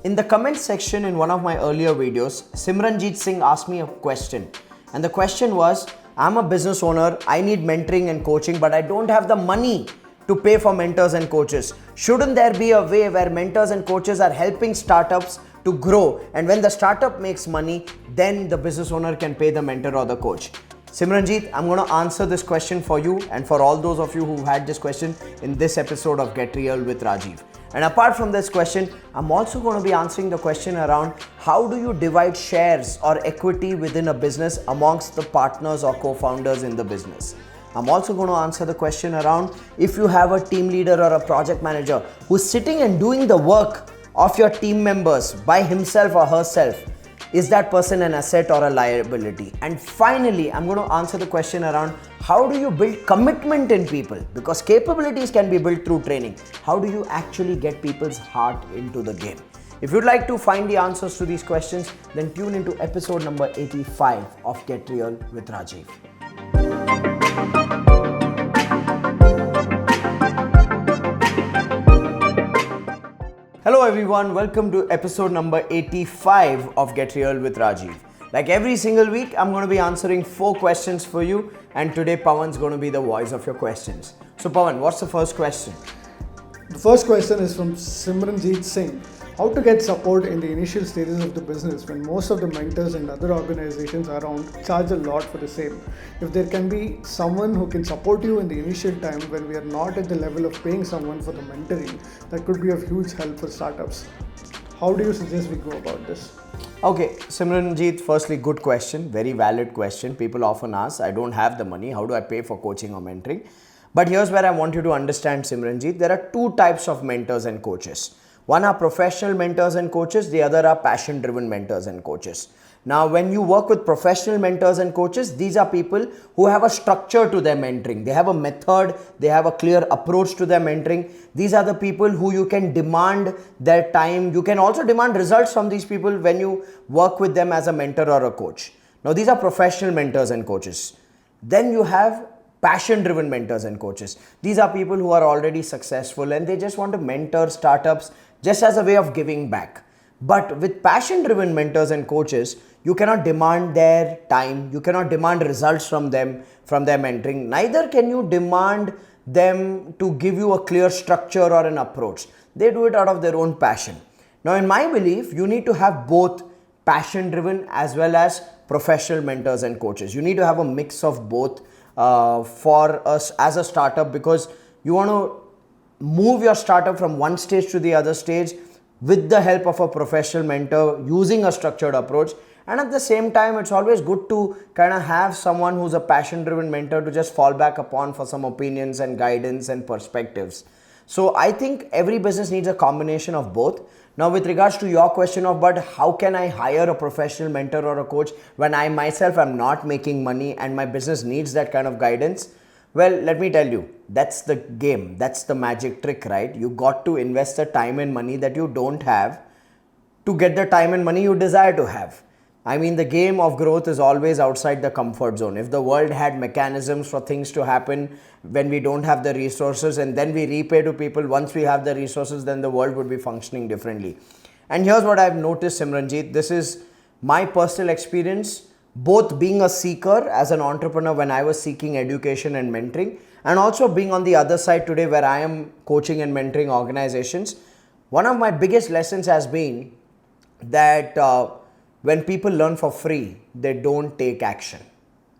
In the comment section in one of my earlier videos, Simranjeet Singh asked me a question. And the question was, I'm a business owner, I need mentoring and coaching, but I don't have the money to pay for mentors and coaches. Shouldn't there be a way where mentors and coaches are helping startups to grow? And when the startup makes money, then the business owner can pay the mentor or the coach. Simranjeet, I'm going to answer this question for you and for all those of you who had this question in this episode of Get Real with Rajiv. And apart from this question, I'm also going to be answering the question around how do you divide shares or equity within a business amongst the partners or co-founders in the business. I'm also going to answer the question around if you have a team leader or a project manager who's sitting and doing the work of your team members by himself or herself. Is that person an asset or a liability? And finally, I'm going to answer the question around how do you build commitment in people? Because capabilities can be built through training. How do you actually get people's heart into the game? If you'd like to find the answers to these questions, then tune into episode number 85 of Get Real with Rajiv. Hello everyone, welcome to episode number 85 of Get Real with Rajiv. Like every single week, I'm going to be answering 4 questions for you, and today Pawan's going to be the voice of your questions. So Pawan, what's the first question? The first question is from Simranjeet Singh. How to get support in the initial stages of the business when most of the mentors and other organizations around charge a lot for the same? If there can be someone who can support you in the initial time when we are not at the level of paying someone for the mentoring, that could be of huge help for startups. How do you suggest we go about this? Okay, Simranjeet, firstly, good question, very valid question. People often ask, I don't have the money, how do I pay for coaching or mentoring? But here's where I want you to understand, Simranjeet, there are 2 types of mentors and coaches. One are professional mentors and coaches, the other are passion-driven mentors and coaches. Now, when you work with professional mentors and coaches, these are people who have a structure to their mentoring. They have a method, they have a clear approach to their mentoring. These are the people who you can demand their time. You can also demand results from these people when you work with them as a mentor or a coach. Now, these are professional mentors and coaches. Then you have passion-driven mentors and coaches. These are people who are already successful and they just want to mentor startups just as a way of giving back. But with passion-driven mentors and coaches, you cannot demand their time, you cannot demand results from them, from their mentoring. Neither can you demand them to give you a clear structure or an approach. They do it out of their own passion. Now, in my belief, you need to have both passion-driven as well as professional mentors and coaches. You need to have a mix of both for us as a startup, because you want to move your startup from one stage to the other stage with the help of a professional mentor using a structured approach. And at the same time, it's always good to kind of have someone who's a passion-driven mentor to just fall back upon for some opinions and guidance and perspectives. So I think every business needs a combination of both. Now, with regards to your question of, but how can I hire a professional mentor or a coach when I myself am not making money and my business needs that kind of guidance? Well, let me tell you, that's the game. That's the magic trick, right? You got to invest the time and money that you don't have to get the time and money you desire to have. I mean, the game of growth is always outside the comfort zone. If the world had mechanisms for things to happen when we don't have the resources and then we repay to people once we have the resources, then the world would be functioning differently. And here's what I've noticed, Simranjeet. This is my personal experience, both being a seeker as an entrepreneur when I was seeking education and mentoring, and also being on the other side today where I am coaching and mentoring organizations. One of my biggest lessons has been that when people learn for free, they don't take action.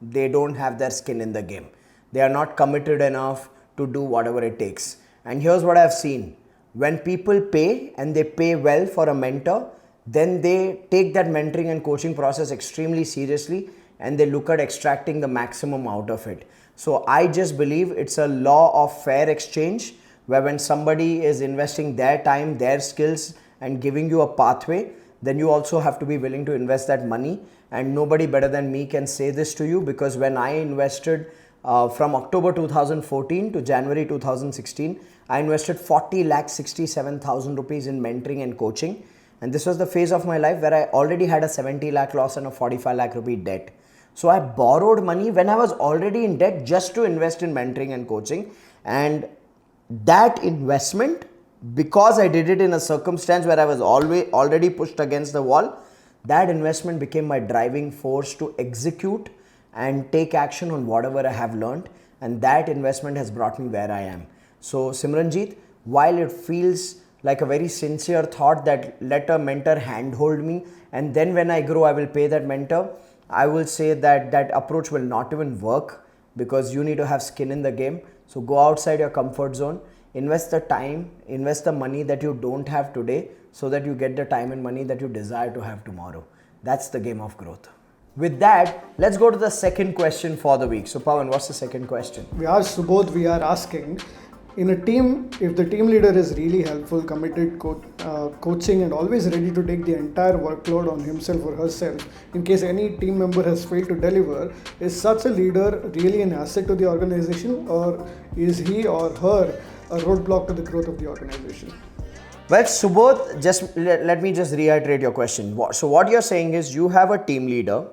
They don't have their skin in the game. They are not committed enough to do whatever it takes. And here's what I've seen. When people pay and they pay well for a mentor, then they take that mentoring and coaching process extremely seriously and they look at extracting the maximum out of it. So I just believe it's a law of fair exchange, where when somebody is investing their time, their skills and giving you a pathway, then you also have to be willing to invest that money. And nobody better than me can say this to you, because when I invested from October 2014 to January 2016, I invested 40,67,000 rupees in mentoring and coaching. And this was the phase of my life where I already had a 70 lakh loss and a 45 lakh rupee debt. So I borrowed money when I was already in debt just to invest in mentoring and coaching. And that investment because I did it in a circumstance where I was already pushed against the wall, that investment became my driving force to execute and take action on whatever I have learned, and that investment has brought me where I am. So Simranjeet, while it feels like a very sincere thought that let a mentor handhold me and then when I grow I will pay that mentor, I will say that that approach will not even work, because you need to have skin in the game. So go outside your comfort zone, invest the time, invest the money that you don't have today so that you get the time and money that you desire to have tomorrow. That's the game of growth. With that, let's go to the second question for the week. So Pawan, what's the second question? We are Subodh, we are asking, in a team, if the team leader is really helpful, committed, coaching and always ready to take the entire workload on himself or herself, in case any team member has failed to deliver, is such a leader really an asset to the organization, or is he or her a roadblock to the growth of the organization? Well, Subodh, just let me just reiterate your question. So what you're saying is you have a team leader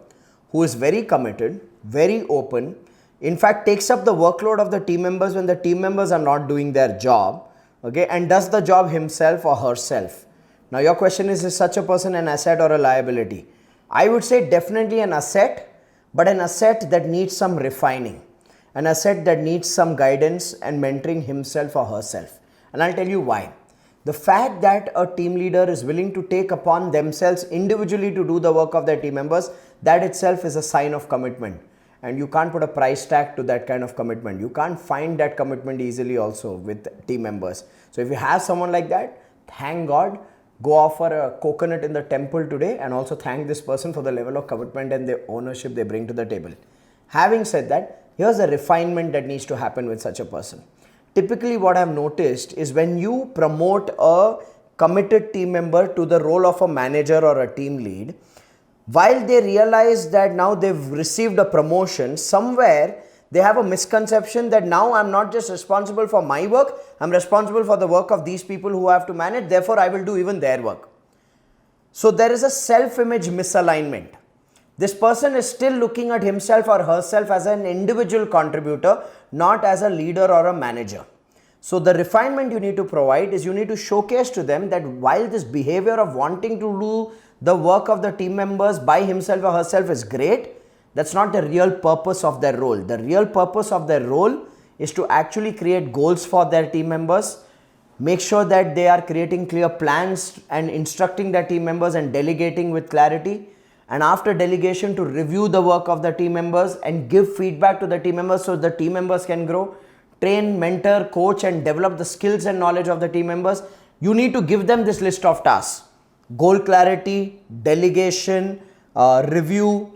who is very committed, very open, in fact takes up the workload of the team members when the team members are not doing their job, okay, and does the job himself or herself. Now your question is such a person an asset or a liability? I would say definitely an asset, but an asset that needs some refining, an asset that needs some guidance and mentoring himself or herself. And I'll tell you why. The fact that a team leader is willing to take upon themselves individually to do the work of their team members, that itself is a sign of commitment. And you can't put a price tag to that kind of commitment. You can't find that commitment easily also with team members. So if you have someone like that, thank God, go offer a coconut in the temple today and also thank this person for the level of commitment and the ownership they bring to the table. Having said that, here's a refinement that needs to happen with such a person. Typically what I've noticed is when you promote a committed team member to the role of a manager or a team lead, while they realize that now they've received a promotion, somewhere they have a misconception that now I'm not just responsible for my work, I'm responsible for the work of these people who I have to manage, therefore I will do even their work. So there is a self-image misalignment. This person is still looking at himself or herself as an individual contributor, not as a leader or a manager. So the refinement you need to provide is you need to showcase to them that while this behavior of wanting to do the work of the team members by himself or herself is great, that's not the real purpose of their role. The real purpose of their role is to actually create goals for their team members, make sure that they are creating clear plans and instructing their team members and delegating with clarity. And after delegation, to review the work of the team members and give feedback to the team members so the team members can grow, train, mentor, coach and develop the skills and knowledge of the team members. You need to give them this list of tasks: goal clarity, delegation, review,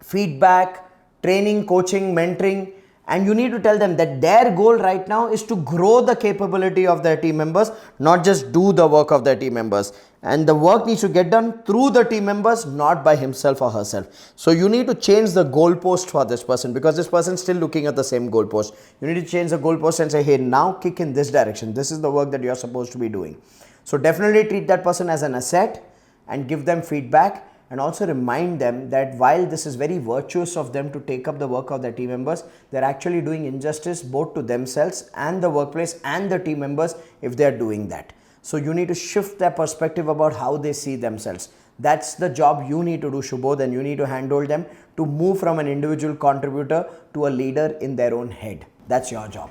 feedback, training, coaching, mentoring. And you need to tell them that their goal right now is to grow the capability of their team members, not just do the work of their team members. And the work needs to get done through the team members, not by himself or herself. So you need to change the goalpost for this person, because this person is still looking at the same goalpost. You need to change the goalpost and say, hey, now kick in this direction. This is the work that you are supposed to be doing. So definitely treat that person as an asset and give them feedback. And also remind them that while this is very virtuous of them to take up the work of their team members, they're actually doing injustice both to themselves and the workplace and the team members if they're doing that. So you need to shift their perspective about how they see themselves. That's the job you need to do, Subodh, and you need to handhold them to move from an individual contributor to a leader in their own head. That's your job.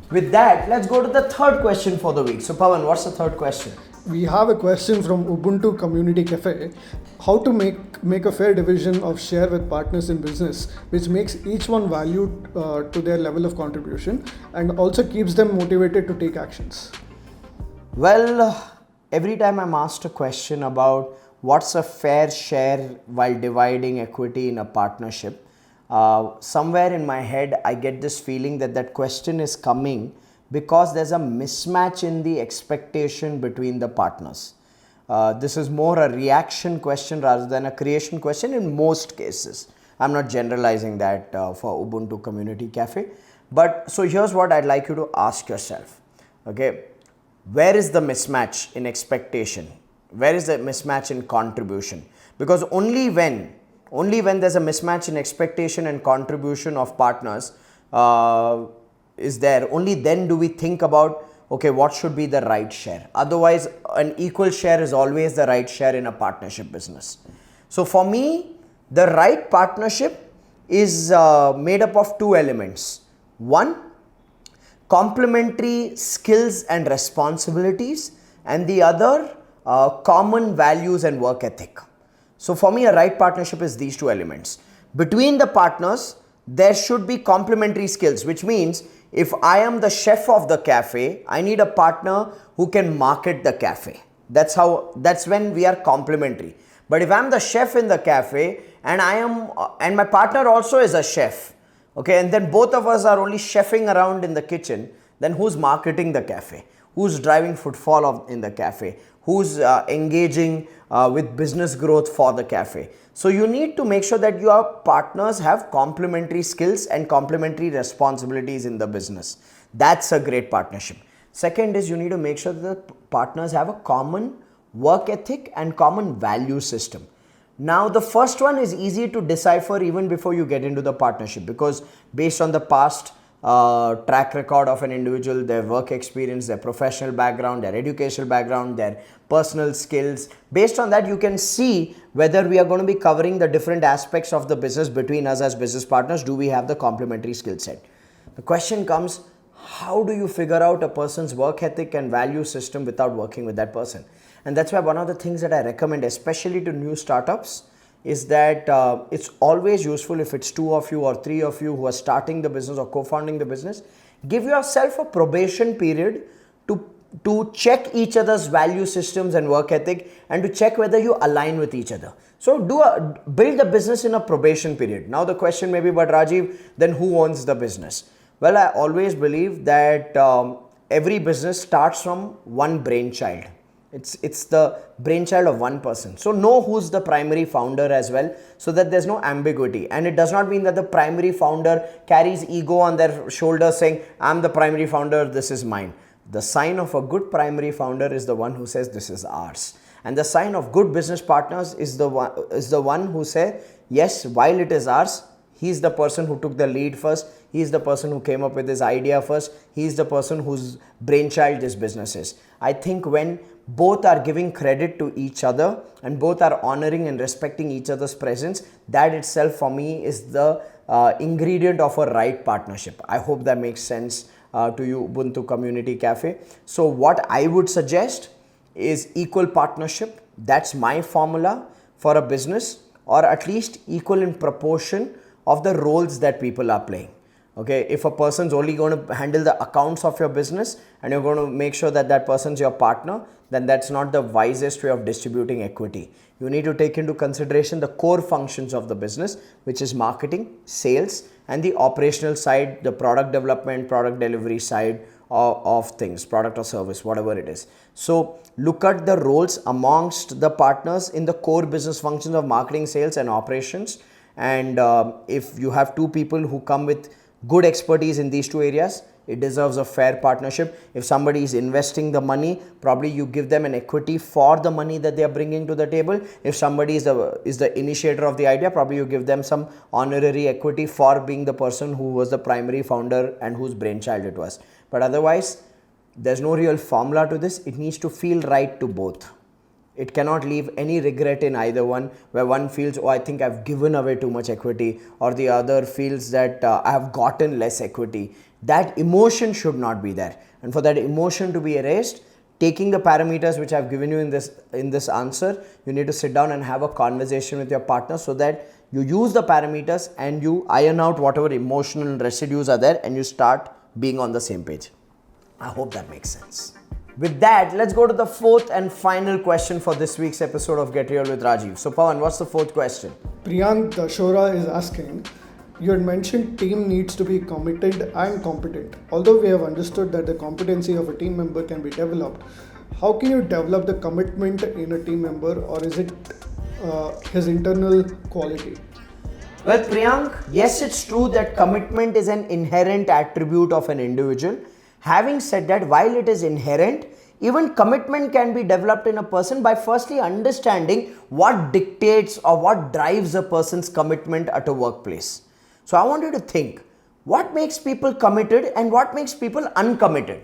With that, let's go to the third question for the week. So Pawan, what's the third question? We have a question from Ubuntu Community Cafe. How to make a fair division of share with partners in business, which makes each one valued to their level of contribution and also keeps them motivated to take actions? Well, every time I'm asked a question about what's a fair share while dividing equity in a partnership, somewhere in my head I get this feeling that that question is coming because there's a mismatch in the expectation between the partners. This is more a reaction question rather than a creation question in most cases. I'm not generalizing that for Ubuntu Community Cafe. But so here's what I'd like you to ask yourself. Okay, where is the mismatch in expectation? Where is the mismatch in contribution? Because only when there's a mismatch in expectation and contribution of partners is there, only then do we think about, okay, what should be the right share? Otherwise, an equal share is always the right share in a partnership business. So for me, the right partnership is made up of two elements. One, complementary skills and responsibilities, and the other, common values and work ethic. So for me, a right partnership is these two elements. Between the partners, there should be complementary skills, which means if I am the chef of the cafe, I need a partner who can market the cafe. That's when we are complementary. But if I'm the chef in the cafe and and my partner also is a chef, okay, and then both of us are only chefing around in the kitchen, then who's marketing the cafe? Who's driving footfall in the cafe? Who's engaging with business growth for the cafe? So you need to make sure that your partners have complementary skills and complementary responsibilities in the business. That's a great partnership. Second is you need to make sure that the partners have a common work ethic and common value system. Now, the first one is easy to decipher even before you get into the partnership, because based on the past track record of an individual, their work experience, their professional background, their educational background, their personal skills, based on that you can see whether we are going to be covering the different aspects of the business between us as business partners. Do we have the complementary skill set? The question comes, how do you figure out a person's work ethic and value system without working with that person? And that's why one of the things that I recommend, especially to new startups, is that it's always useful if it's two of you or three of you who are starting the business or co-founding the business, give yourself a probation period to check each other's value systems and work ethic, and to check whether you align with each other. So build a business in a probation period. Now the question may be, but Rajiv, then who owns the business? Well, I always believe that every business starts from one brainchild. It's the brainchild of one person. So know who's the primary founder as well, so that there's no ambiguity. And it does not mean that the primary founder carries ego on their shoulders saying, I'm the primary founder, this is mine. The sign of a good primary founder is the one who says this is ours. And the sign of good business partners is the one who say, yes, while it is ours, he's the person who took the lead first. He's the person who came up with this idea first. He's the person whose brainchild this business is. I think when both are giving credit to each other and both are honoring and respecting each other's presence, that itself for me is the ingredient of a right partnership. I hope that makes sense to you, Ubuntu Community Cafe. So what I would suggest is equal partnership. That's my formula for a business, or at least equal in proportion of the roles that people are playing. Okay, if a person's only going to handle the accounts of your business and you're going to make sure that that person's your partner, then that's not the wisest way of distributing equity. You need to take into consideration the core functions of the business, which is marketing, sales, and the operational side, the product development, product delivery side of things, product or service, whatever it is. So look at the roles amongst the partners in the core business functions of marketing, sales, and operations. And if you have two people who come with good expertise in these two areas, it deserves a fair partnership. If somebody is investing the money, probably you give them an equity for the money that they are bringing to the table. If somebody is the initiator of the idea, probably you give them some honorary equity for being the person who was the primary founder and whose brainchild it was. But otherwise, there's no real formula to this. It needs to feel right to both. It cannot leave any regret in either one, where one feels, oh, I think I've given away too much equity, or the other feels that I have gotten less equity. That emotion should not be there. And for that emotion to be erased, taking the parameters which I've given you in this answer, you need to sit down and have a conversation with your partner so that you use the parameters and you iron out whatever emotional residues are there and you start being on the same page. I hope that makes sense. With that, let's go to the fourth and final question for this week's episode of Get Real with Rajiv. So Pawan, what's the fourth question? Priyank Dashora is asking, you had mentioned team needs to be committed and competent. Although we have understood that the competency of a team member can be developed, how can you develop the commitment in a team member, or is it his internal quality? Well, Priyank, yes, it's true that commitment is an inherent attribute of an individual. Having said that, while it is inherent, even commitment can be developed in a person by firstly understanding what dictates or what drives a person's commitment at a workplace. So I want you to think, what makes people committed and what makes people uncommitted?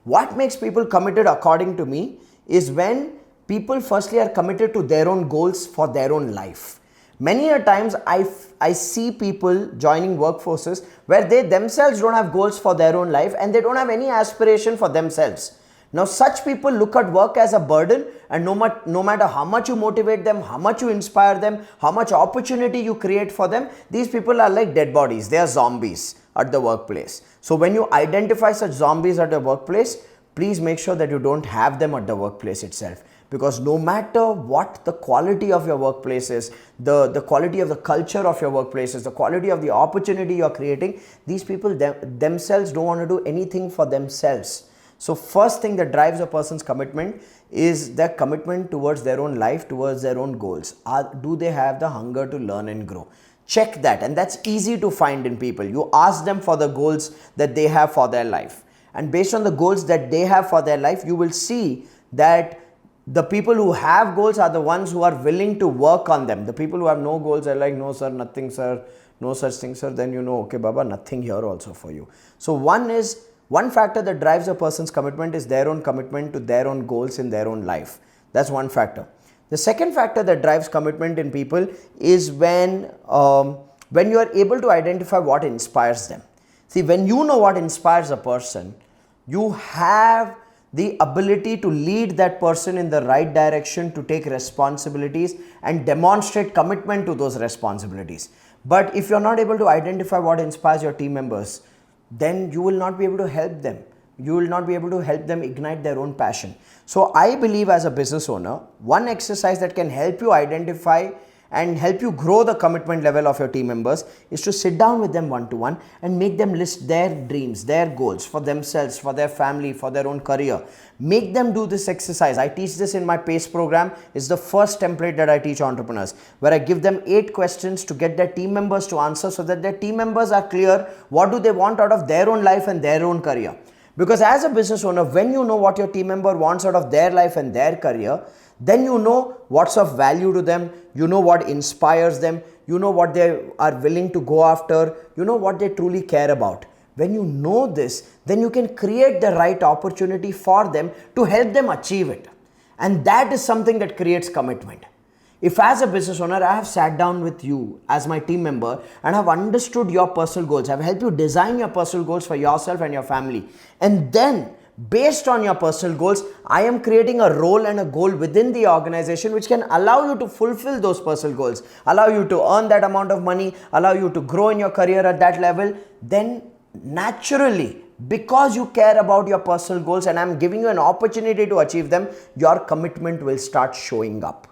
What makes people committed, according to me, is when people firstly are committed to their own goals for their own life. Many a times I see people joining workforces where they themselves don't have goals for their own life and they don't have any aspiration for themselves. Now such people look at work as a burden, and no matter how much you motivate them, how much you inspire them, how much opportunity you create for them, these people are like dead bodies. They are zombies at the workplace. So when you identify such zombies at the workplace, please make sure that you don't have them at the workplace itself. Because no matter what the quality of your workplace is, the quality of the culture of your workplace is, the quality of the opportunity you're creating, these people themselves don't want to do anything for themselves. So first thing that drives a person's commitment is their commitment towards their own life, towards their own goals. Do they have the hunger to learn and grow? Check that, and that's easy to find in people. You ask them for the goals that they have for their life, and based on the goals that they have for their life, you will see that the people who have goals are the ones who are willing to work on them. The people who have no goals are like, no sir, nothing sir, no such thing sir, then you know, okay Baba, nothing here also for you. So one factor that drives a person's commitment is their own commitment to their own goals in their own life. That's one factor. The second factor that drives commitment in people is when you are able to identify what inspires them. See, when you know what inspires a person, you have the ability to lead that person in the right direction, to take responsibilities and demonstrate commitment to those responsibilities. But if you're not able to identify what inspires your team members, then you will not be able to help them. You will not be able to help them ignite their own passion. So I believe, as a business owner, one exercise that can help you identify and help you grow the commitment level of your team members is to sit down with them one-to-one and make them list their dreams, their goals for themselves, for their family, for their own career. Make them do this exercise. I teach this in my PACE program. It's the first template that I teach entrepreneurs, where I give them 8 questions to get their team members to answer, so that their team members are clear what do they want out of their own life and their own career. Because as a business owner, when you know what your team member wants out of their life and their career, then you know what's of value to them, you know what inspires them, you know what they are willing to go after, you know what they truly care about. When you know this, then you can create the right opportunity for them to help them achieve it. And that is something that creates commitment. If as a business owner, I have sat down with you as my team member and have understood your personal goals, I've helped you design your personal goals for yourself and your family, and then based on your personal goals, I am creating a role and a goal within the organization which can allow you to fulfill those personal goals, allow you to earn that amount of money, allow you to grow in your career at that level, then naturally, because you care about your personal goals and I'm giving you an opportunity to achieve them, your commitment will start showing up.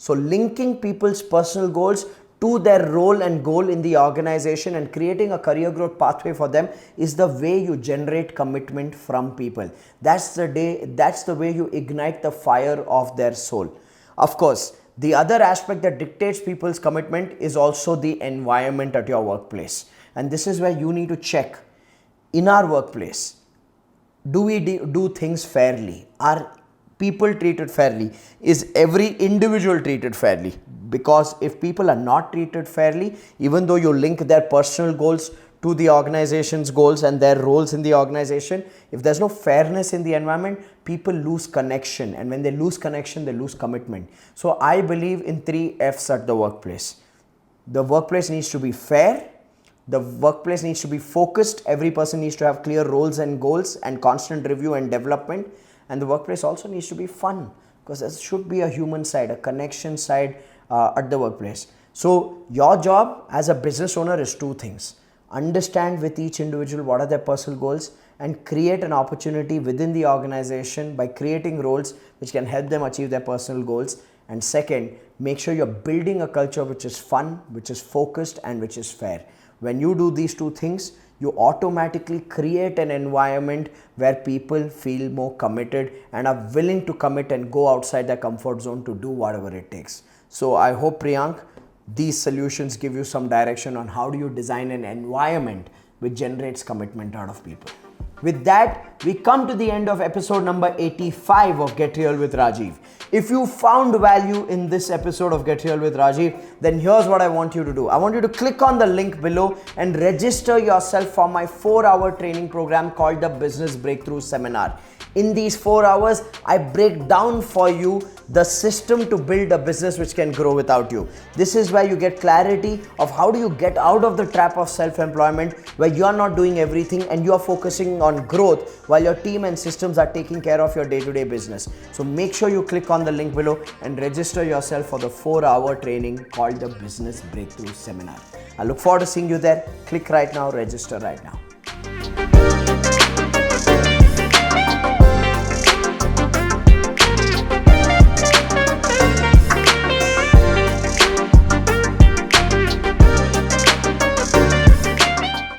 So linking people's personal goals to their role and goal in the organization and creating a career growth pathway for them is the way you generate commitment from people. That's the way you ignite the fire of their soul. Of course, the other aspect that dictates people's commitment is also the environment at your workplace. And this is where you need to check. In our workplace, do we do things fairly? Are people treated fairly? Is every individual treated fairly? Because if people are not treated fairly, even though you link their personal goals to the organization's goals and their roles in the organization, if there's no fairness in the environment, people lose connection. And when they lose connection, they lose commitment. So I believe in 3 F's at the workplace. The workplace needs to be fair. The workplace needs to be focused. Every person needs to have clear roles and goals and constant review and development. And the workplace also needs to be fun, because there should be a human side, a connection side at the workplace. So your job as a business owner is 2 things. Understand with each individual what are their personal goals and create an opportunity within the organization by creating roles which can help them achieve their personal goals. And second, make sure you're building a culture which is fun, which is focused, and which is fair. When you do these 2 things, you automatically create an environment where people feel more committed and are willing to commit and go outside their comfort zone to do whatever it takes. So I hope, Priyank, these solutions give you some direction on how do you design an environment which generates commitment out of people. With that, we come to the end of episode number 85 of Get Real with Rajiv. If you found value in this episode of Get Real with Rajiv, then here's what I want you to do. I want you to click on the link below and register yourself for my 4-hour training program called the Business Breakthrough Seminar. In these 4 hours, I break down for you the system to build a business which can grow without you. This is where you get clarity of how do you get out of the trap of self-employment where you are not doing everything and you are focusing on growth while your team and systems are taking care of your day-to-day business. So make sure you click on the link below and register yourself for the 4-hour training called the Business Breakthrough Seminar. I look forward to seeing you there. Click right now, register right now.